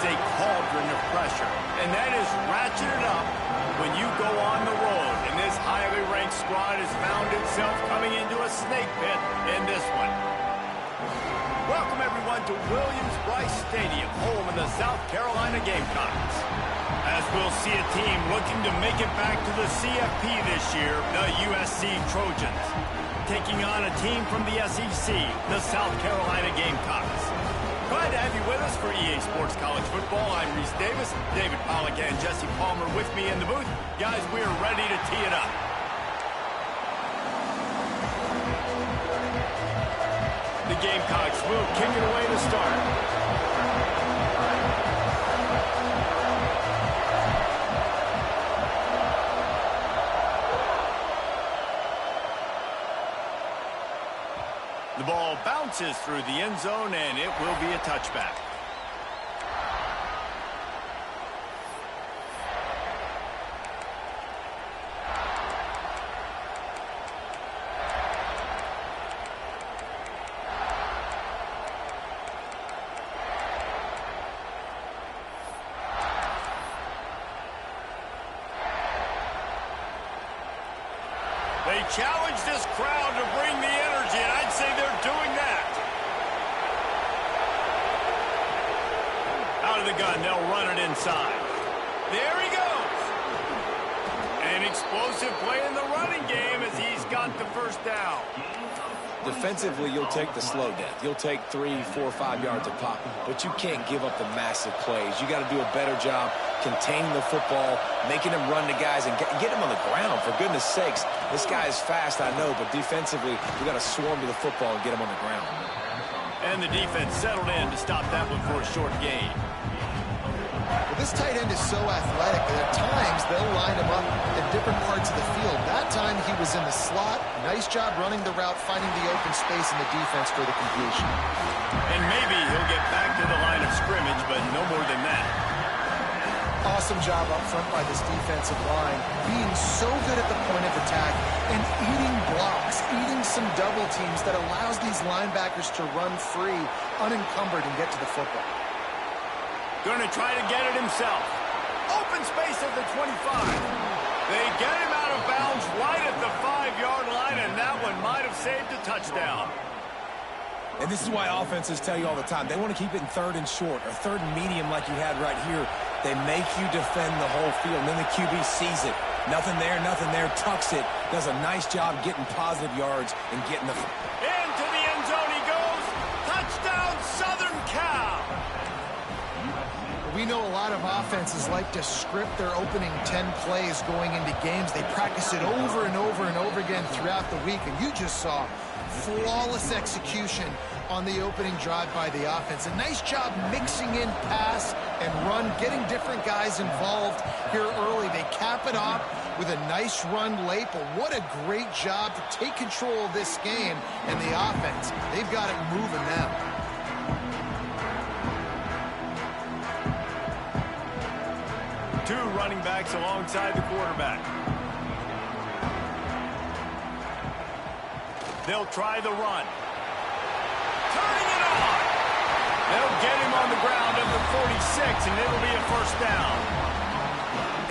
a cauldron of pressure, and that is ratcheted up when you go on the road. And this highly ranked squad has found itself coming into a snake pit in this one. Welcome, everyone, to Williams-Brice Stadium, home of the South Carolina Gamecocks. As we'll see a team looking to make it back to the CFP this year, the USC Trojans, taking on a team from the SEC, the South Carolina Gamecocks. Glad to have you with us for EA Sports College Football. I'm Reese Davis, David Pollack and Jesse Palmer with me in the booth. Guys, we are ready to tee it up. The Gamecocks will kick it away to start. The ball bounces through the end zone, and it will be a touchback. They challenge this crowd to bring the energy, and I'd say they're doing that. Out of the gun, they'll run it inside. There he goes. An explosive play in the running game as he's got the first down. Defensively, you'll take the slow death. You'll take 3, 4, 5 yards a pop, but you can't give up the massive plays. You got to do a better job containing the football, making them run to guys, and get them on the ground. For goodness sakes, this guy is fast, I know, but defensively, we got to swarm to the football and get him on the ground. And the defense settled in to stop that one for a short gain. Well, this tight end is so athletic that at times they'll line him up in different parts of the field. That time he was in the slot. Nice job running the route, finding the open space in the defense for the completion. And maybe he'll get back to the line of scrimmage, but no more than that. Awesome job up front by this defensive line, being so good at the point of attack and eating blocks, eating some double teams that allows these linebackers to run free, unencumbered, and get to the football. Going to try to get it himself. Open space at the 25. They get him out of bounds right at the 5-yard line, and that one might have saved a touchdown. And this is why offenses tell you all the time, they want to keep it in 3rd and short or 3rd and medium like you had right here. They make you defend the whole field, and then the QB sees it. Nothing there, tucks it, does a nice job getting positive yards and getting the... Into the end zone he goes. Touchdown, Southern Cal. We know a lot of offenses like to script their opening 10 plays going into games. They practice it over and over and over again throughout the week, and you just saw flawless execution on the opening drive by the offense. A nice job mixing in pass and run, getting different guys involved here early. They cap it off with a nice run late, but what a great job to take control of this game. And the offense, they've got it moving now. Two running backs alongside the quarterback. They'll try the run. Turning it on. They'll get him on the ground at the 46, and it'll be a first down.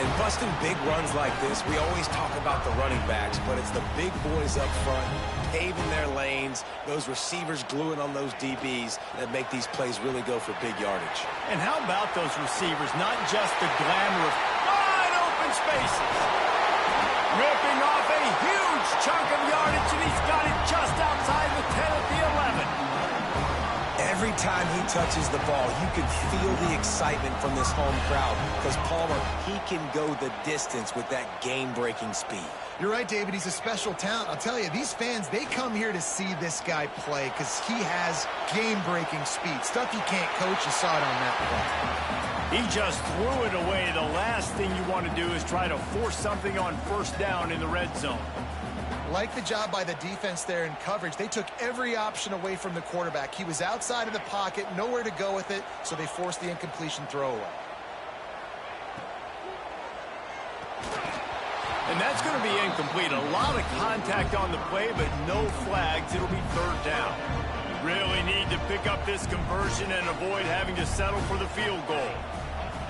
And busting big runs like this, we always talk about the running backs, but it's the big boys up front, paving their lanes, those receivers gluing on those DBs that make these plays really go for big yardage. And how about those receivers? Not just the glamour of wide open spaces. Ripping off a huge chunk of yardage, and he's got it just outside the 10 at the 11. Every time he touches the ball, you can feel the excitement from this home crowd because Palmer, he can go the distance with that game-breaking speed. You're right, David. He's a special talent. I'll tell you, these fans, they come here to see this guy play because he has game-breaking speed. Stuff you can't coach. You saw it on that play. He just threw it away. The last thing you want to do is try to force something on first down in the red zone. Like the job by the defense there in coverage. They took every option away from the quarterback. He was outside of the pocket, nowhere to go with it, so they forced the incompletion throwaway. And that's going to be incomplete. A lot of contact on the play, but no flags. It'll be third down. Really need to pick up this conversion and avoid having to settle for the field goal.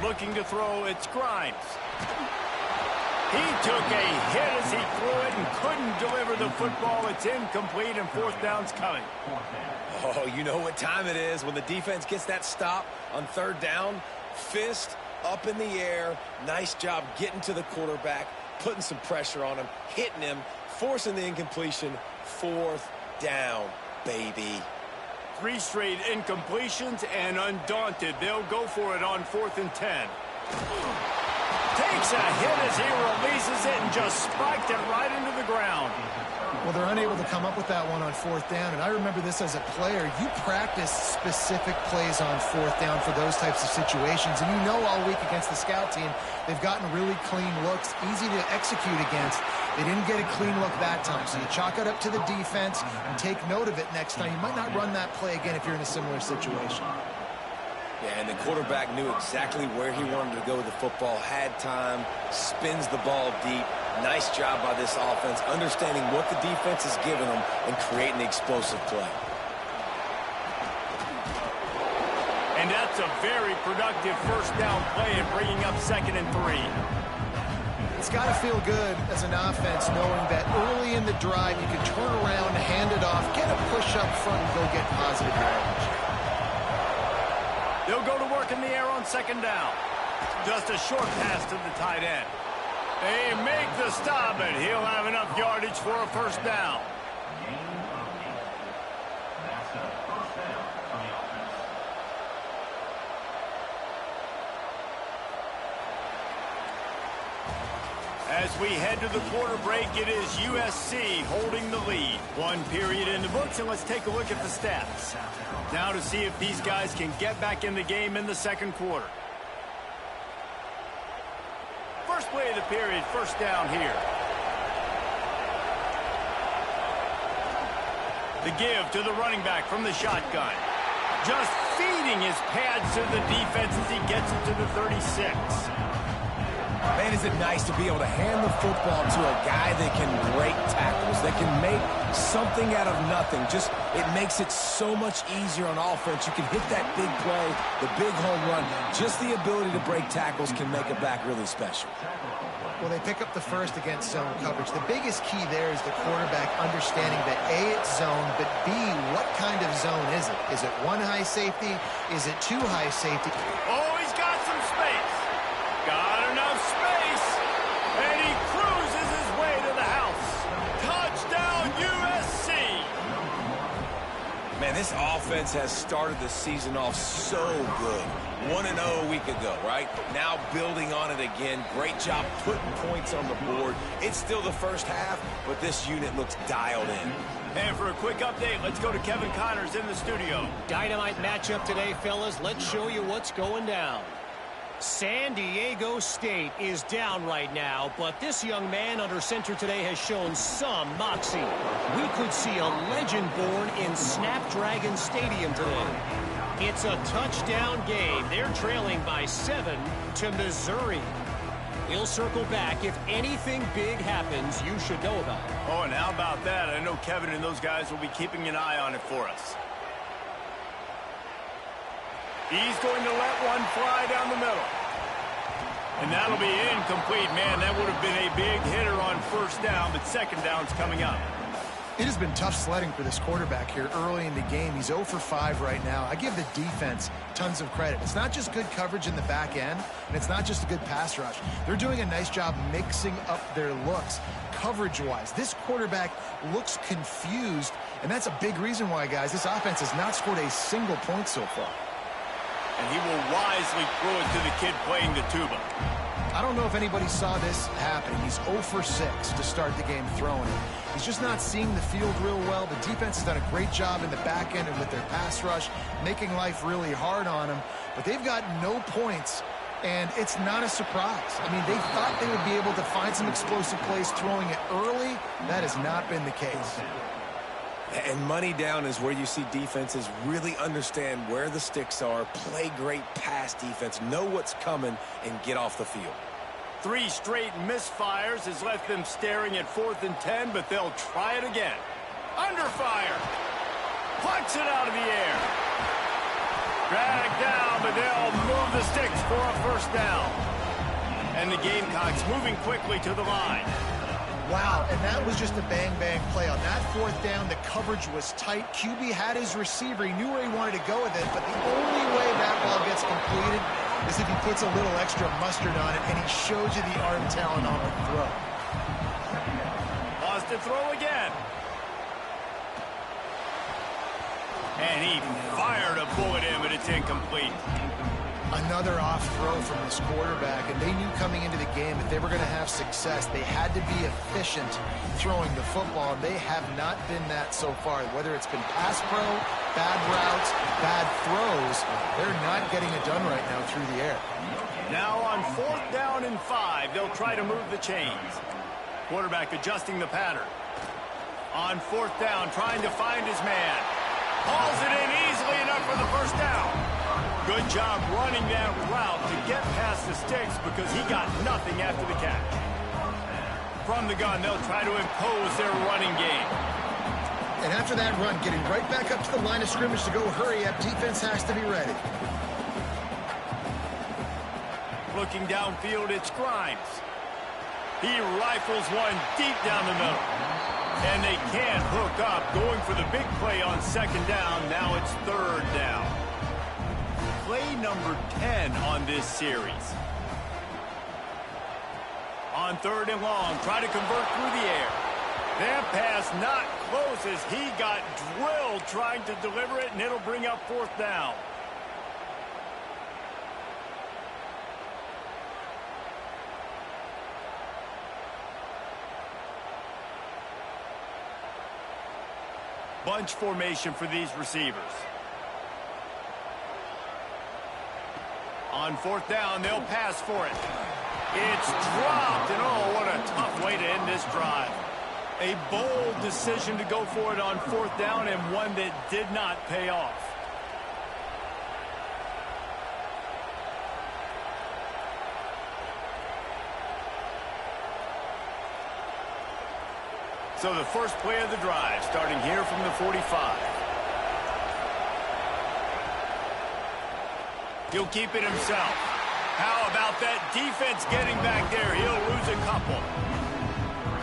Looking to throw, it's Grimes. He took a hit as he threw it and couldn't deliver the football. It's incomplete and fourth down's coming. Oh, you know what time it is when the defense gets that stop on third down. Fist up in the air. Nice job getting to the quarterback, putting some pressure on him, hitting him, forcing the incompletion. Fourth down, baby. 3 straight incompletions, and undaunted, they'll go for it on 4th and 10. Takes a hit as he releases it and just spiked it right into the ground. Well, they're unable to come up with that one on 4th down, and I remember this as a player. You practice specific plays on 4th down for those types of situations, and you know all week against the scout team, they've gotten really clean looks, easy to execute against. They didn't get a clean look that time, so you chalk it up to the defense and take note of it next time. You might not run that play again if you're in a similar situation. Yeah, and the quarterback knew exactly where he wanted to go with the football, had time, spins the ball deep. Nice job by this offense, understanding what the defense is giving them and creating the explosive play. And that's a very productive first down play and bringing up 2nd and 3. It's got to feel good as an offense knowing that early in the drive you can turn around, hand it off, get a push up front, and go get positive yardage. They'll go to work in the air on 2nd down. Just a short pass to the tight end. They make the stop, and he'll have enough yardage for a first down. As we head to the quarter break, it is USC holding the lead. 1 period in the books, and let's take a look at the stats. Now to see if these guys can get back in the game in the 2nd quarter. First play of the period, first down here. The give to the running back from the shotgun. Just feeding his pads to the defense as he gets it to the 36. Man, is it nice to be able to hand the football to a guy that can break tackles, that can make something out of nothing. Just, it makes it so much easier on offense. You can hit that big play, the big home run. Just the ability to break tackles can make a back really special. Well, they pick up the first against zone coverage. The biggest key there is the quarterback understanding that A, it's zone, but B, what kind of zone is it? Is it 1 high safety? Is it 2 high safety? Oh, he's got some space. Got enough space. And he cruises his way to the house. Touchdown, USC. Man, this offense has started the season off so good. 1-0 a week ago, right? Now building on it again. Great job putting points on the board. It's still the first half, but this unit looks dialed in. And for a quick update, let's go to Kevin Connors in the studio. Dynamite matchup today, fellas. Let's show you what's going down. San Diego State is down right now, but this young man under center today has shown some moxie. We could see a legend born in Snapdragon Stadium today. It's a touchdown game. They're trailing by 7 to Missouri. He'll circle back. If anything big happens, you should know about it. Oh, and how about that? I know Kevin and those guys will be keeping an eye on it for us. He's going to let one fly down the middle. And that'll be incomplete. Man, that would have been a big hitter on first down, but second down's coming up. It has been tough sledding for this quarterback here early in the game. He's 0 for 5 right now. I give the defense tons of credit. It's not just good coverage in the back end, and it's not just a good pass rush. They're doing a nice job mixing up their looks coverage-wise. This quarterback looks confused, and that's a big reason why, guys, this offense has not scored a single point so far. And he will wisely throw it to the kid playing the tuba. I don't know if anybody saw this happen. He's 0 for 6 to start the game throwing it. He's just not seeing the field real well. The defense has done a great job in the back end and with their pass rush, making life really hard on him. But they've got no points, and it's not a surprise. I mean, they thought they would be able to find some explosive plays throwing it early. That has not been the case. And money down is where you see defenses really understand where the sticks are, play great pass defense, know what's coming, and get off the field. 3 straight misfires has left them staring at 4th and 10, but they'll try it again. Under fire. Punts it out of the air. Dragged down, but they'll move the sticks for a first down. And the Gamecocks moving quickly to the line. Wow, and that was just a bang-bang play. On that fourth down, the coverage was tight. QB had his receiver. He knew where he wanted to go with it, but the only way that ball gets completed is if he puts a little extra mustard on it, and he shows you the arm talent on the throw. Lost to throw again. And he fired a bullet in, but it's incomplete. Another off throw from this quarterback, and they knew coming into the game that they were going to have success. They had to be efficient throwing the football, and they have not been that so far. Whether it's been pass pro, bad routes, bad throws, they're not getting it done right now through the air. Now on 4th down and 5, they'll try to move the chains. Quarterback adjusting the pattern. On 4th down, trying to find his man. Hauls it in easily enough for the first down. Good job running that route to get past the sticks because he got nothing after the catch. From the gun, they'll try to impose their running game. And after that run, getting right back up to the line of scrimmage to go hurry up, defense has to be ready. Looking downfield, it's Grimes. He rifles one deep down the middle. And they can't hook up, going for the big play on 2nd down. Now it's 3rd down. Play number 10 on this series. On 3rd and long, try to convert through the air. That pass not close as he got drilled trying to deliver it, and it'll bring up 4th down. Bunch formation for these receivers. On 4th down, they'll pass for it. It's dropped, and oh, what a tough way to end this drive. A bold decision to go for it on 4th down, and one that did not pay off. So the first play of the drive, starting here from the 45. He'll keep it himself. How about that defense getting back there? He'll lose a couple.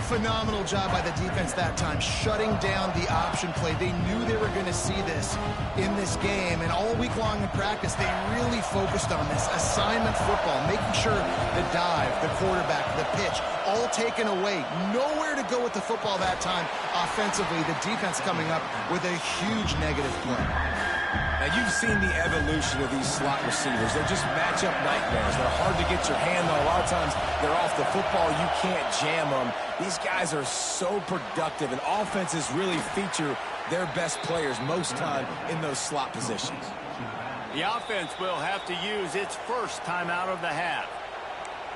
Phenomenal job by the defense that time, shutting down the option play. They knew they were going to see this in this game, and all week long in practice, they really focused on this assignment football, making sure the dive, the quarterback, the pitch, all taken away. Nowhere to go with the football that time offensively. The defense coming up with a huge negative play. Now, you've seen the evolution of these slot receivers. They're just matchup nightmares. They're hard to get your hand on. A lot of times, they're off the football. You can't jam them. These guys are so productive, and offenses really feature their best players most time in those slot positions. The offense will have to use its first timeout of the half.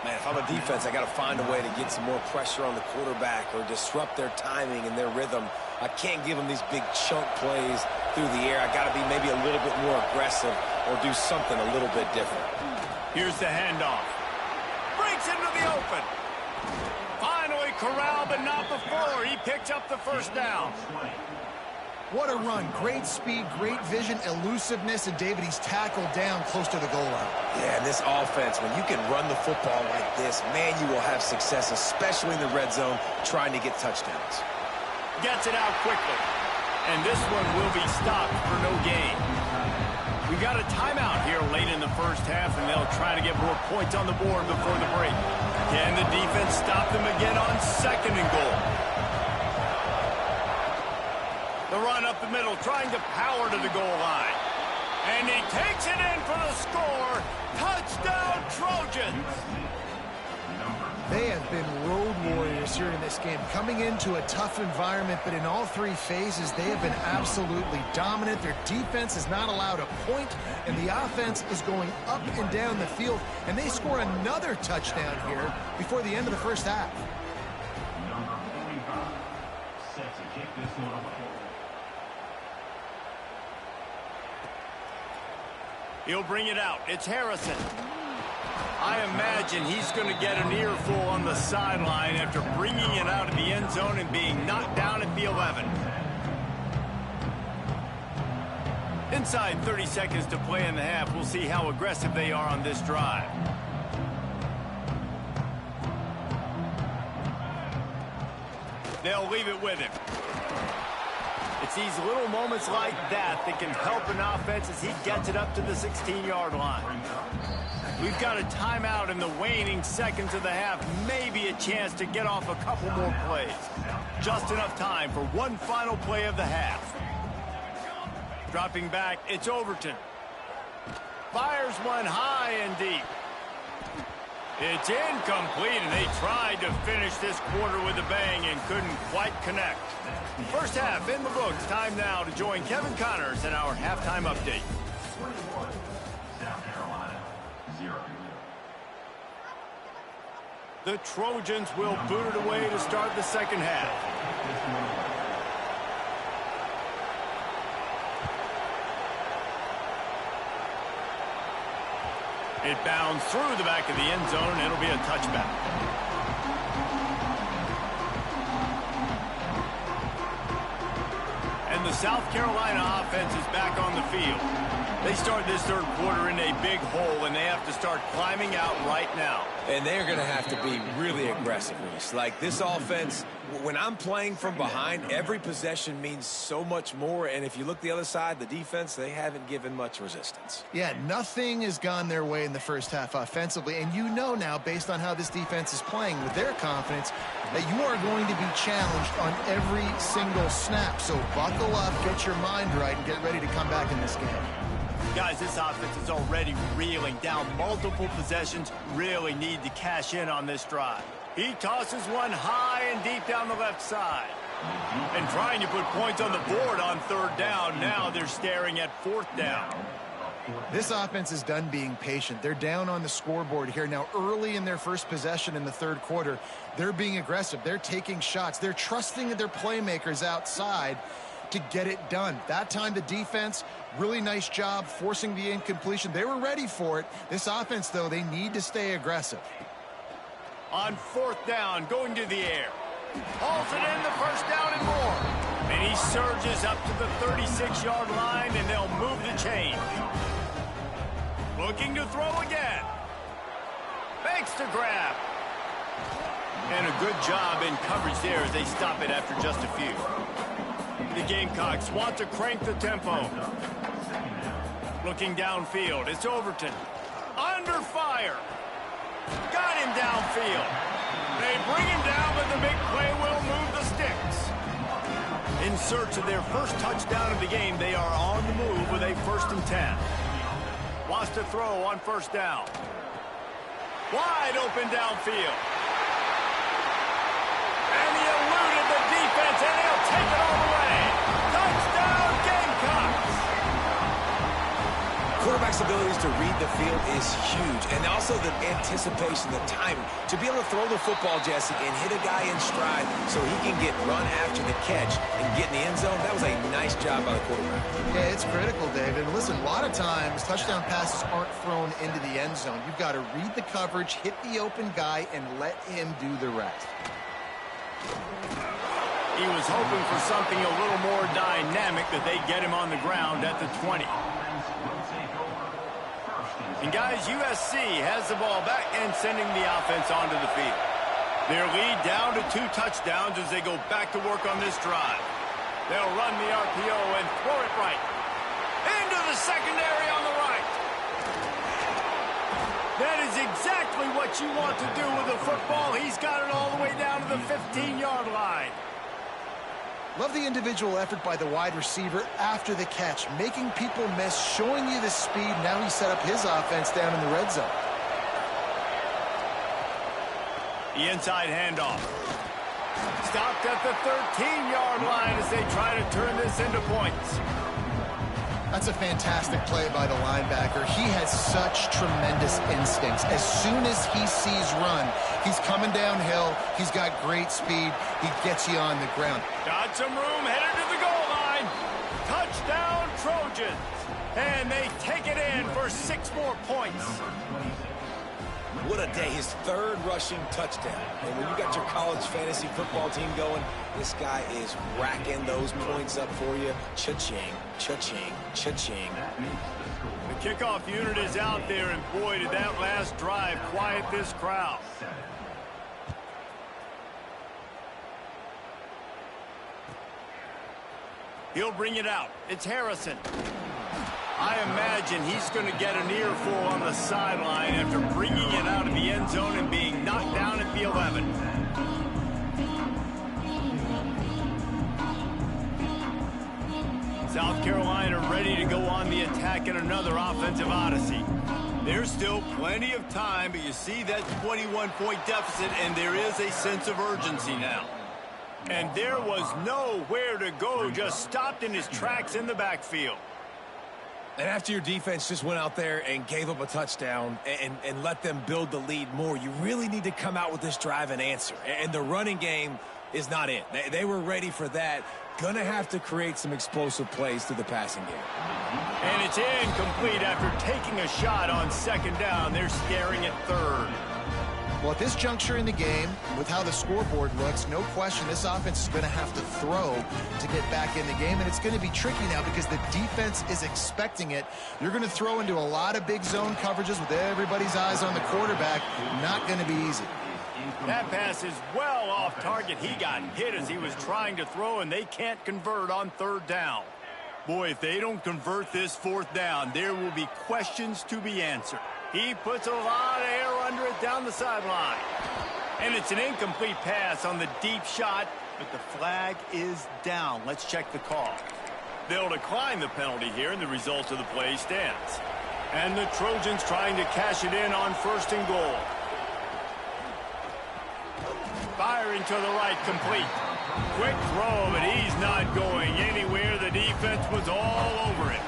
Man, if I'm a defense, I got to find a way to get some more pressure on the quarterback or disrupt their timing and their rhythm. I can't give them these big chunk plays through the air. I got to be maybe a little bit more aggressive or do something a little bit different. Here's the handoff. Breaks into the open. Finally corralled, but not before. He picks up the first down. What a run. Great speed, great vision, elusiveness, and David, he's tackled down close to the goal line. Yeah, and this offense, when you can run the football like this, man, you will have success, especially in the red zone, trying to get touchdowns. Gets it out quickly. And this one will be stopped for no gain. We got a timeout here late in the first half, and they'll try to get more points on the board before the break. Can the defense stop them again on 2nd and goal? The run up the middle, trying to power to the goal line. And he takes it in for the score. Touchdown, Trojans! They have been road warriors here in this game, coming into a tough environment, but in all 3 phases, they have been absolutely dominant. Their defense is not allowed a point, and the offense is going up and down the field, and they score another touchdown here before the end of the first half. Set to kick this one away. He'll bring it out. It's Harrison. I imagine he's going to get an earful on the sideline after bringing it out of the end zone and being knocked down at the 11. Inside 30 seconds to play in the half. We'll see how aggressive they are on this drive. They'll leave it with him. It's these little moments like that that can help an offense as he gets it up to the 16-yard line. We've got a timeout in the waning seconds of the half. Maybe a chance to get off a couple more plays. Just enough time for one final play of the half. Dropping back, it's Overton. Fires one high and deep. It's incomplete, and they tried to finish this quarter with a bang and couldn't quite connect. First half in the books. Time now to join Kevin Connors in our halftime update. 21, South Carolina, 0. The Trojans will boot it away to start the second half. It bounds through the back of the end zone, and it'll be a touchback. And the South Carolina offense is back on the field. They start this third quarter in a big hole, and they have to start climbing out right now. And they're going to have to be really aggressive, Reese. Like, this offense, when I'm playing from behind, every possession means so much more. And if you look the other side, the defense, they haven't given much resistance. Yeah, nothing has gone their way in the first half offensively. And you know now, based on how this defense is playing with their confidence, that you are going to be challenged on every single snap. So buckle up, get your mind right, and get ready to come back in this game. Guys, this offense is already reeling down multiple possessions. Really need to cash in on this drive. He tosses one high and deep down the left side. And trying to put points on the board on third down. Now they're staring at fourth down. This offense is done being patient. They're down on the scoreboard here. Now, early in their first possession in the third quarter, they're being aggressive. They're taking shots. They're trusting their playmakers outside to get it done. That time, the defense, really nice job forcing the incompletion. They were ready for it. This offense, though, they need to stay aggressive. On fourth down, going to the air. Hauls it in, the first down and more. And he surges up to the 36-yard line, and they'll move the chain. Looking to throw again. Makes the grab. And a good job in coverage there as they stop it after just a few. The Gamecocks want to crank the tempo. Looking downfield, it's Overton. Under fire. Got him downfield. They bring him down, but the big play will move the sticks. In search of their first touchdown of the game, they are on the move with a 1st and 10. Wants to throw on first down. Wide open downfield. And he eluded the defense, and he'll take it all the way. Touchdown, Gamecocks! Quarterback's abilities to read the field is huge, and also the anticipation, the timing. To be able to throw the football, Jesse, and hit a guy in stride so he can get run after the catch and get in the end zone, that was a nice job by the quarterback. Yeah, it's critical, David. And listen, a lot of times, touchdown passes aren't thrown into the end zone. You've got to read the coverage, hit the open guy, and let him do the rest. He was hoping for something a little more dynamic, that they get him on the ground at the 20. And guys, USC has the ball back and sending the offense onto the field. Their lead down to 2 touchdowns as they go back to work on this drive. They'll run the RPO and throw it right. Into the secondary on the right. That is exactly what you want to do with the football. He's got it all the way down to the 15-yard line. Love the individual effort by the wide receiver after the catch, making people miss, showing you the speed. Now he set up his offense down in the red zone. The inside handoff. Stopped at the 13-yard line as they try to turn this into points. That's a fantastic play by the linebacker. He has such tremendous instincts. As soon as he sees run, he's coming downhill. He's got great speed. He gets you on the ground. Got some room, headed to the goal line. Touchdown, Trojans. And they take it in for 6 more points. What a day. His third rushing touchdown. And when you got your college fantasy football team going, this guy is racking those points up for you. Cha-ching, cha-ching, cha-ching. The kickoff unit is out there, and boy, did that last drive quiet this crowd. He'll bring it out. It's Harrison. I imagine he's going to get an earful on the sideline after bringing it out of the end zone and being knocked down at the 11. South Carolina ready to go on the attack in another offensive odyssey. There's still plenty of time, but you see that 21-point deficit, and there is a sense of urgency now. And there was nowhere to go, just stopped in his tracks in the backfield. And after your defense just went out there and gave up a touchdown and let them build the lead more, you really need to come out with this drive and answer. And the running game is not it. They were ready for that. Gonna have to create some explosive plays through the passing game. And it's incomplete after taking a shot on second down. They're staring at third. Well, at this juncture in the game, with how the scoreboard looks, no question this offense is going to have to throw to get back in the game, and it's going to be tricky now because the defense is expecting it. You're going to throw into a lot of big zone coverages with everybody's eyes on the quarterback. Not going to be easy. That pass is well off target. He got hit as he was trying to throw, and they can't convert on third down. Boy, if they don't convert this fourth down, there will be questions to be answered. He puts a lot of air under it down the sideline. And it's an incomplete pass on the deep shot, but the flag is down. Let's check the call. They'll decline the penalty here, and the result of the play stands. And the Trojans trying to cash it in on first and goal. Firing to the right, complete. Quick throw, but he's not going anywhere. The defense was all over it.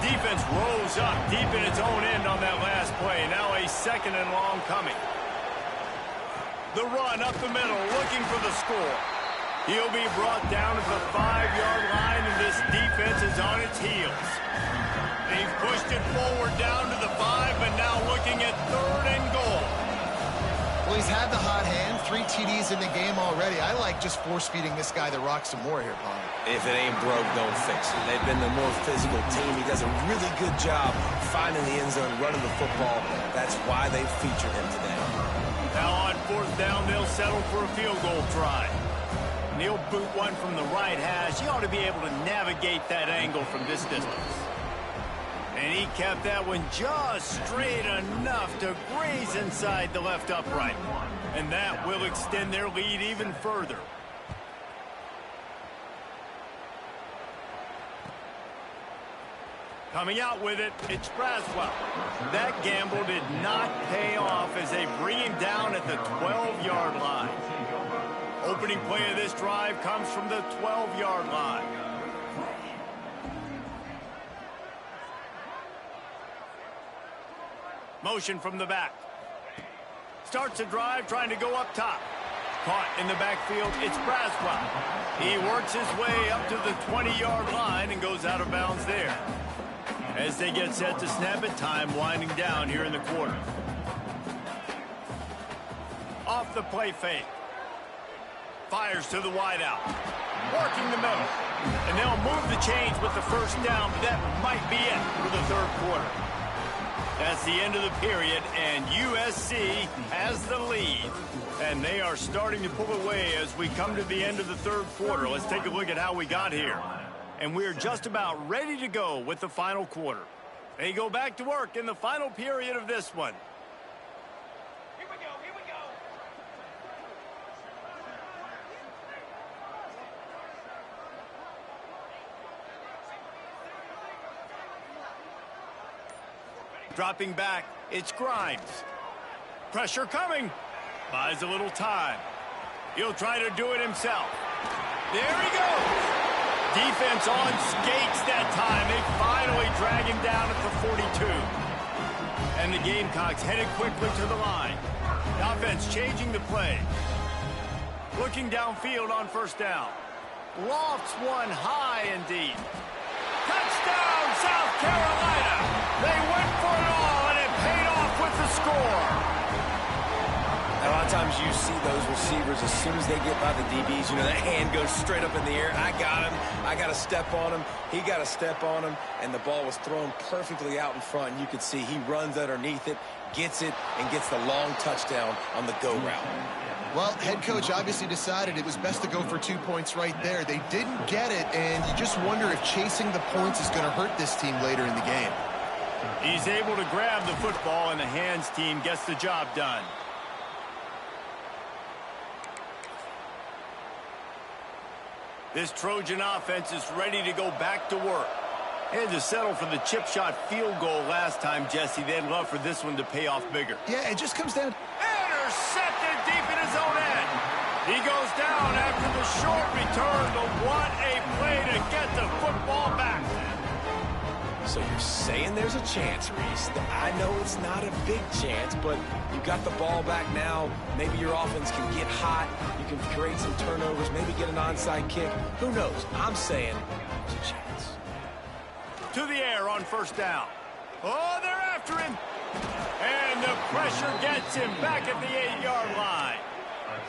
Defense rose up deep in its own end on that last play. Now a second and long coming. The run up the middle, looking for the score. He'll be brought down at the 5-yard line, and this defense is on its heels. They've pushed it forward down to the 5, but now looking at third and goal. Well, he's had the hot hand, 3 TDs in the game already. I like just force-feeding this guy the rock some more here, Paul. If it ain't broke, don't fix it. They've been the more physical team. He does a really good job finding the end zone, running the football. That's why they featured him today. Now on fourth down, they'll settle for a field goal try. And he'll boot one from the right hash. He ought to be able to navigate that angle from this distance. And he kept that one just straight enough to graze inside the left upright. And that will extend their lead even further. Coming out with it, it's Braswell. That gamble did not pay off as they bring him down at the 12-yard line. Opening play of this drive comes from the 12-yard line. Motion from the back. Starts a drive trying to go up top. Caught in the backfield, it's Braswell. He works his way up to the 20-yard line and goes out of bounds there. As they get set to snap it, time winding down here in the quarter. Off the play fake. Fires to the wideout. Working the middle. And they'll move the chains with the first down, but that might be it for the third quarter. That's the end of the period, and USC has the lead. And they are starting to pull away as we come to the end of the third quarter. Let's take a look at how we got here. And we're just about ready to go with the final quarter. They go back to work in the final period of this one. Here we go, here we go. Dropping back, it's Grimes. Pressure coming. Buys a little time. He'll try to do it himself. There he goes. Defense on skates that time. They finally drag him down at the 42. And the Gamecocks headed quickly to the line. The offense changing the play. Looking downfield on first down. Lofts one high and deep. Touchdown, South Carolina! They went for it all, and it paid off with the score. times you see those receivers, as soon as they get by the DBs, you know, that hand goes straight up in the air. I got him. I got to step on him. He got to step on him. And the ball was thrown perfectly out in front. And you could see he runs underneath it, gets it, and gets the long touchdown on the go route. Well, head coach obviously decided it was best to go for 2 points right there. They didn't get it, and you just wonder if chasing the points is going to hurt this team later in the game. He's able to grab the football, and the hands team gets the job done. This Trojan offense is ready to go back to work. They had to settle for the chip shot field goal last time, Jesse. They'd love for this one to pay off bigger. Yeah, it just comes down. Intercepted deep in his own end. He goes down after the short return, but what a play to get the football back. So you're saying there's a chance, Reese. I know it's not a big chance, but you got the ball back now. Maybe your offense can get hot. You can create some turnovers, maybe get an onside kick. Who knows? I'm saying there's a chance. To the air on first down. Oh, they're after him. And the pressure gets him back at the 8-yard line.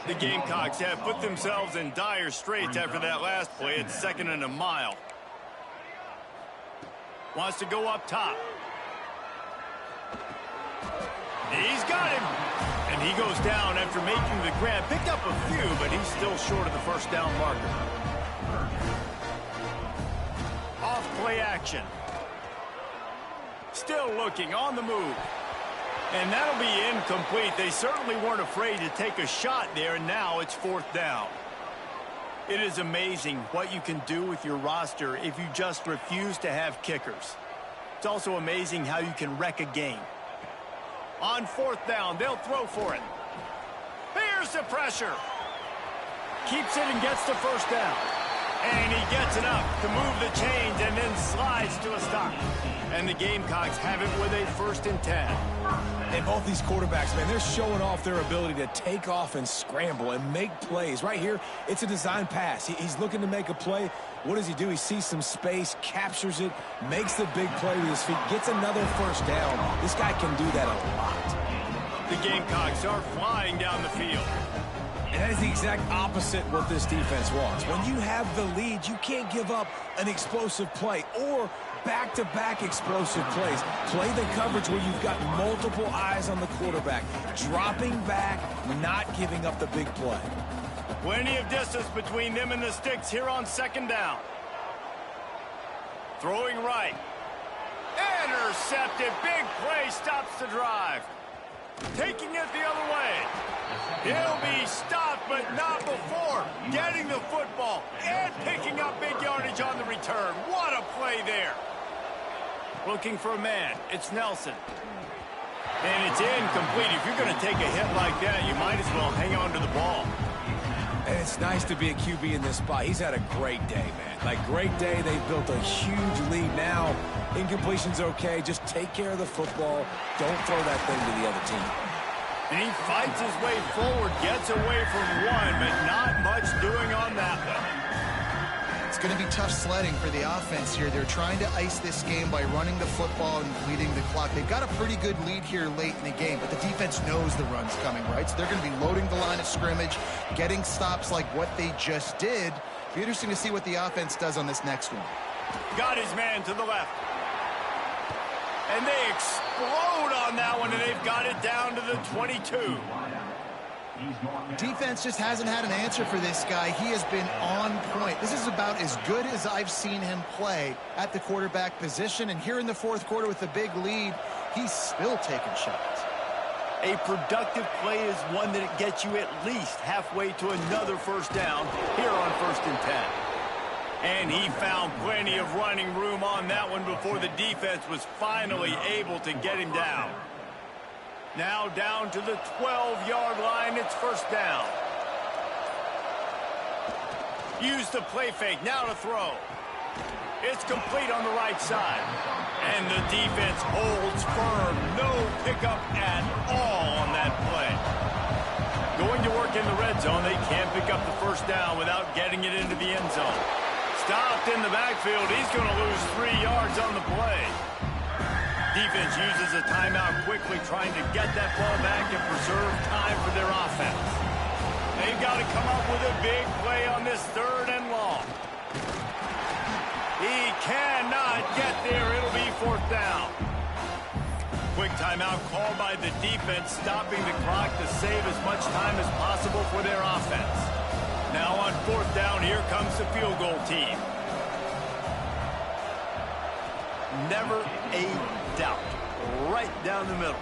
The Gamecocks have put themselves in dire straits after that last play. It's 2nd and a mile. Wants to go up top. He's got him. And he goes down after making the grab. Picked up a few, but he's still short of the first down marker. Off play action. Still looking on the move. And that'll be incomplete. They certainly weren't afraid to take a shot there, and now it's 4th down. It is amazing what you can do with your roster if you just refuse to have kickers. It's also amazing how you can wreck a game. On 4th down, they'll throw for it. Here's the pressure. Keeps it and gets the first down. And he gets enough to move the chains and then slides to a stop. And the Gamecocks have it with a 1st and 10. And both these quarterbacks, man, they're showing off their ability to take off and scramble and make plays. Right here, it's a design pass. He's looking to make a play. What does he do? He sees some space, captures it, makes the big play with his feet, gets another first down. This guy can do that a lot. The Gamecocks are flying down the field. And that is the exact opposite what this defense wants. When you have the lead, you can't give up an explosive play or back-to-back explosive plays. Play the coverage where you've got multiple eyes on the quarterback, dropping back, not giving up the big play. Plenty of distance between them and the sticks here on 2nd down. Throwing right. Intercepted. Big play stops the drive. Taking it the other way. He'll be stopped, but not before getting the football and picking up big yardage on the return. What a play there. Looking for a man. It's Nelson. And it's incomplete. If you're going to take a hit like that, you might as well hang on to the ball. And it's nice to be a QB in this spot. He's had a great day, man. Like, great day. They've built a huge lead now. Incompletion's okay. Just take care of the football. Don't throw that thing to the other team. And he fights his way forward, gets away from one, but not much doing on that one. It's going to be tough sledding for the offense here. They're trying to ice this game by running the football and bleeding the clock. They've got a pretty good lead here late in the game, but the defense knows the run's coming, right? So they're going to be loading the line of scrimmage, getting stops like what they just did. It'll be interesting to see what the offense does on this next one. Got his man to the left. And they explode on that one, and they've got it down to the 22. Defense just hasn't had an answer for this guy. He has been on point. This is about as good as I've seen him play at the quarterback position. And here in the 4th quarter with the big lead, he's still taking shots. A productive play is one that it gets you at least halfway to another first down here on 1st and 10. And he found plenty of running room on that one before the defense was finally able to get him down. Now down to the 12-yard line. It's 1st down. Use the play fake. Now to throw. It's complete on the right side. And the defense holds firm. No pickup at all on that play. Going to work in the red zone. They can't pick up the first down without getting it into the end zone. Stopped in the backfield. He's going to lose 3 yards on the play. Defense uses a timeout quickly, trying to get that ball back and conserve time for their offense. They've got to come up with a big play on this 3rd and long. He cannot get there. It'll be 4th down. Quick timeout called by the defense, stopping the clock to save as much time as possible for their offense. Now on 4th down, here comes the field goal team. Never a doubt. Right down the middle.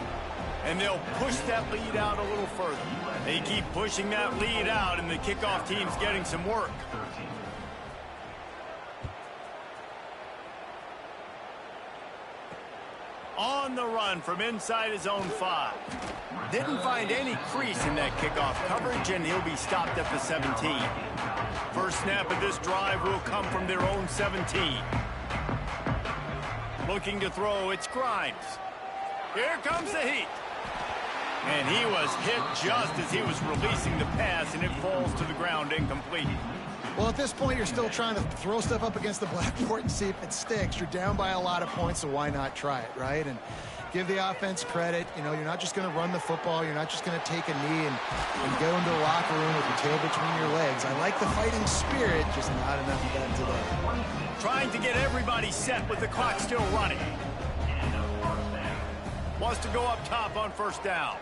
And they'll push that lead out a little further. They keep pushing that lead out, and the kickoff team's getting some work. On the run from inside his own 5. Didn't find any crease in that kickoff coverage, and he'll be stopped at the 17. First snap of this drive will come from their own 17. Looking to throw, it's Grimes. Here comes the heat. And he was hit just as he was releasing the pass, and it falls to the ground incomplete. Well, at this point, you're still trying to throw stuff up against the blackboard and see if it sticks. You're down by a lot of points, so why not try it, right? And give the offense credit. You know, you're not just going to run the football. You're not just going to take a knee and go into the locker room with your tail between your legs. I like the fighting spirit, just not enough of that today. Trying to get everybody set with the clock still running. Wants to go up top on 1st down.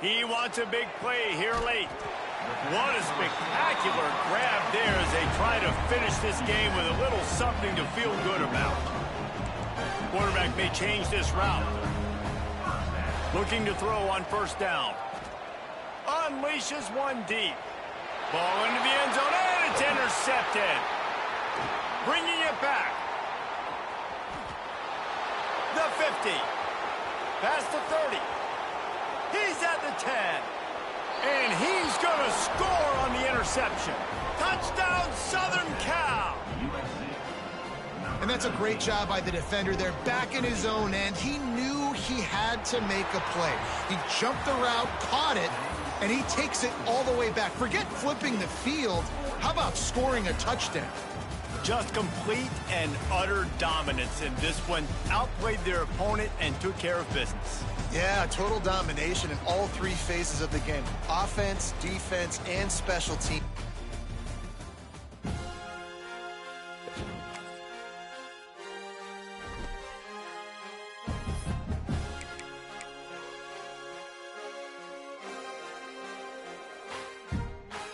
He wants a big play here late. What a spectacular grab there as they try to finish this game with a little something to feel good about. Quarterback may change this route. Looking to throw on 1st down. Unleashes one deep. Ball into the end zone, and it's intercepted. Bringing it back. The 50. Past the 30. He's at the 10. And he's going to score on the interception. Touchdown, Southern Cal. And that's a great job by the defender there, back in his own end. He knew he had to make a play. He jumped the route, caught it, and he takes it all the way back. Forget flipping the field. How about scoring a touchdown? Just complete and utter dominance in this one. Outplayed their opponent and took care of business. Yeah, total domination in all 3 phases of the game. Offense, defense, and special teams.